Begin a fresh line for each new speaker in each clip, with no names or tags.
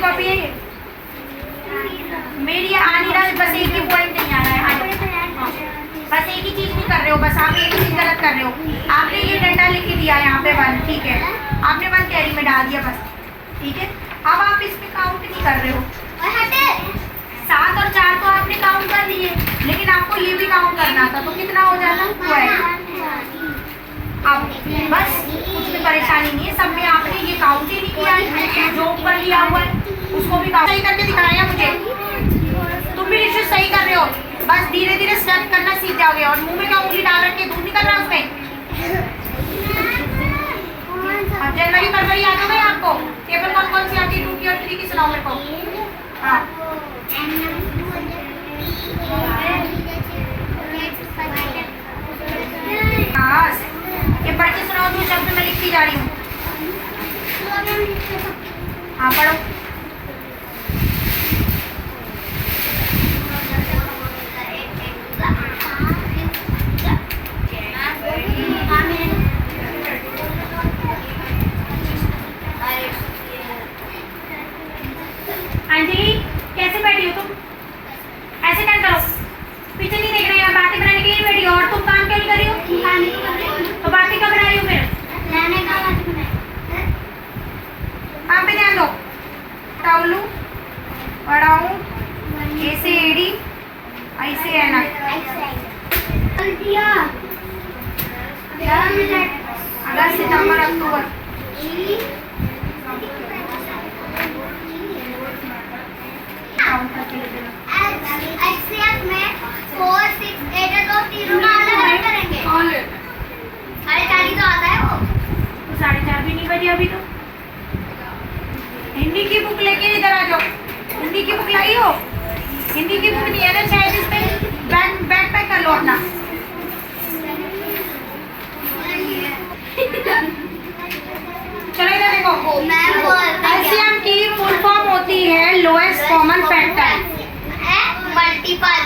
Copy है ये मेरी, आ नहीं रहा है, बस एक ही पॉइंट नहीं आ रहा है। हाँ, बस एक ही चीज नहीं कर रहे हो, बस आप एक ही चीज गलत कर रहे हो। आपने ये डंडा लिख के दिया यहाँ पे 1, ठीक है, आपने 1 कैरी में डाल दिया बस, ठीक है। अब आप इसमें काउंट नहीं कर रहे हो, 7 और 4 तो आपने काउंट कर लिए, लेकिन आपको ये भी काउंट करना था, तो कितना हो जाता 12। अब बस कुछ भी परेशानी नहीं है, सब में आपने ये काउंट ही नहीं किया, जो ऊपर लिया हुआ है उसको भी काउंट सही करके दिखाया मुझे। तुम भी निश्चित सही कर रहे हो, बस धीरे धीरे स्टेप करना सीख जाओगे। और मुंह में क्या उंगली डाल रख के दूध निकल रहा है उसमें। अब जनवरी फरवरी याद हो गई आपको? टेबल कौन कौन सी आती है 2 की और 3 की, सुनाओ मेरे को। हाँ ये पढ़ के सुनाओ, 2 शब्द मैं लिखती जा रही हूँ। हाँ पढ़ो। अंजलि कैसे बैठी हो तुम? ऐसे क्या करो, पीछे नहीं देख रहे हो, बातें बनाने के लिए बैठी हो। और तुम काम क्यों नहीं कर रही हो? तो बातें कब बना रही हो फिर? काम पे ध्यान दो। टाउलू पढ़ाऊ, ए से एडी, आई से एना। अगस्त सितंबर अक्टूबर। भी नहीं बजी अभी तो। हिंदी की बुक लेके इधर आ जाओ। हिंदी की बुक लाई हो? हिंदी की बुक नहीं है ना शायद, इसमें बैग पैक कर लो अपना। चलो इधर देखो, एलसीएम की फुल फॉर्म होती है लोएस्ट कॉमन फैक्टर, मल्टीपल।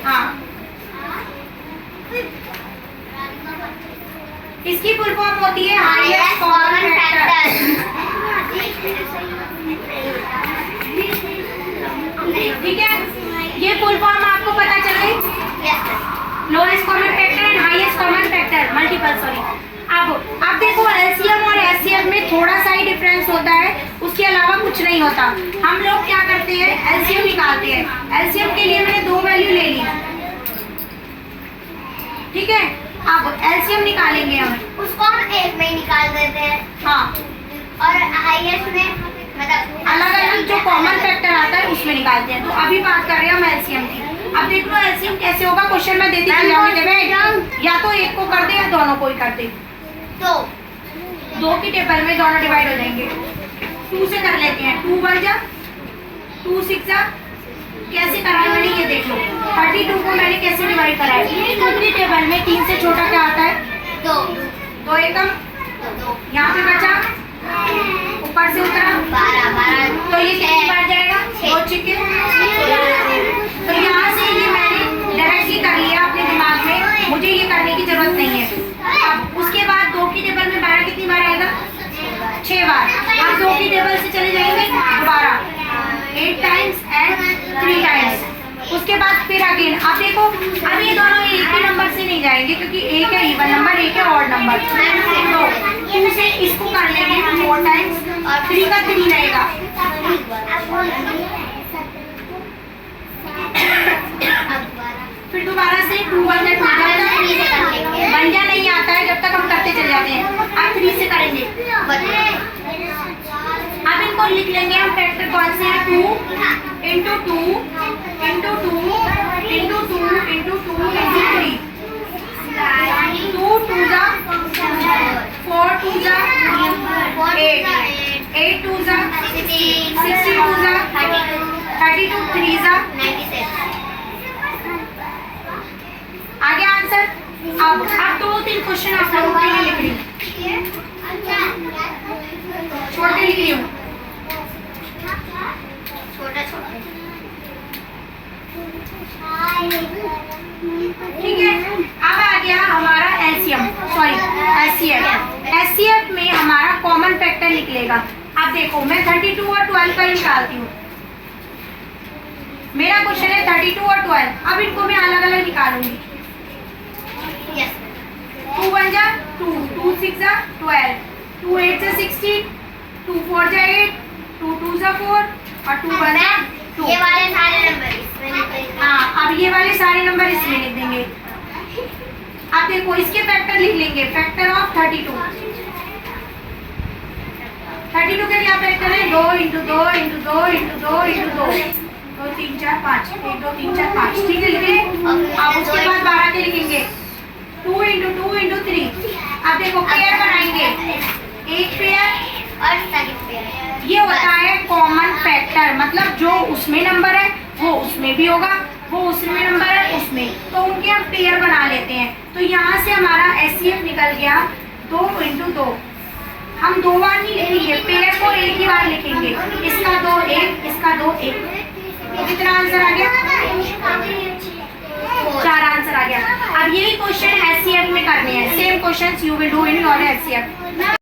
हाँ, इसकी फुल फॉर्म होती है हाईएस्ट कॉमन फैक्टर। ठीक है, ये फुल फॉर्म आपको पता चल गई? Lowest common factor and highest common factor, multiple, sorry. अब देखो एलसीएम और एचसीएफ में थोड़ा सा ही डिफरेंस होता है, उसके अलावा कुछ नहीं होता। हम लोग क्या करते हैं, एलसीएम निकालते हैं। एलसीएम के लिए मैंने 2 वैल्यू ले ली, ठीक है। अब एलसीएम निकालेंगे हम,
उसको हम एक में निकाल देते हैं।
हाँ,
और हाईएस्ट में मतलब
अलग अलग जो कॉमन फैक्टर आता है उसमें निकालते हैं। तो अभी बात कर रहे हैं हम एलसीएम की। अब देख लो एलसीएम कैसे होगा, क्वेश्चन में देती जाऊंगी, या तो एक को कर दे या दोनों को ही कर दे। 2 की टेबल में दोनों डिवाइड हो जाएंगे। 2 से कर लेते हैं, 2 1 जा, 2 6 जा। कैसे करा है मैंने ये देख लो। 32 को मैंने कैसे डिवाइड करा है, 2 की टेबल में 3 से छोटा क्या आता है 2 एकम, यहाँ पे बचा, ऊपर से उतरा 12, तो ये कितनी बार जाएगा 2 चिके। तो यहाँ से ये मैंने डायरेक्टली कर लिया अपने दिमाग में, मुझे ये करने की जरूरत नहीं है। अब उसके बाद 2 की टेबल में 12 कितनी बार आएगा 6 बार। अब 2 की टेबल से चले जाएंगे 12, 8 टाइम्स एंड 3 टाइम्स। उसके बाद फिर अगेन। अब देखो, अब ये दोनों एक ही नंबर से नहीं जाएंगे, क्योंकि एक है इवन नंबर, एक है ऑड नंबर। तो 2 से इसको कर लेंगे 4 टाइम्स और 3 का 3 रहेगा। फिर दोबारा से 2 1 जा 2 जा नहीं आता है जब तक हम करते चले जाते हैं। अब 3 से करेंगे। अब इनको लिख लेंगे हम फैक्टर कौन से हैं, 2 into 2 into 2 into 2 into 2 into 3। 2 2 जा 4 2 जा 8 8 2 जा 62 जा 32 3 जा 96। आगे आंसर। अब 2-3 क्वेश्चन आप लोगों के लिए लिख रही हूँ, छोटे लिख रही हूँ, ठीक है। अब आ गया हमारा एलसीएम, सॉरी एचसीएफ। एचसीएफ में हमारा कॉमन फैक्टर निकलेगा। अब अब देखो मैं 32 और 12 का ही निकालती हूँ। मेरा क्वेश्चन है 32 और 12। अब इनको मैं अलग अलग निकालूंगी।
यस
2 1 जा 2, 2 6 जा 12, 2 8 जा 16, 2 4 जा 8, 2 2 जा 4 और 2 1 जा 2।
ये वाले सारे नंबर इसमें लिख देंगे।
हाँ, अब ये वाले सारे नंबर इसमें लिख देंगे। अब देखो इसके फैक्टर लिख लेंगे। Factor of 32। 32 के क्या फैक्टर है? 2 इंटू 2 इंटू 2 इंटू 2 इंटू 2, 2 3 4 5, 1 2 3 4 5। ठीक है, लिखे। अब उसके बाद 12 के लिखेंगे। 2 इंटू 2 इंटू 3। अब देखो पेयर बनाएंगे। एक पेयर
और सेकंड पेयर
ये होता है कॉमन फैक्टर, मतलब जो उसमें नंबर है वो उसमें भी होगा, वो उसमें नंबर है उसमें, तो उनके हम पेयर बना लेते हैं। तो यहाँ से हमारा एचसीएफ निकल गया 2 इंटू 2। हम 2 बार नहीं लिखेंगे, पेयर को एक ही बार लिखेंगे। इसका 2 1, इसका 2 1। तो कितना आंसर आ गया? 4 आंसर आ गया। अब यही क्वेश्चन एचसीएफ में करने हैं। Same questions you will do in your HCF.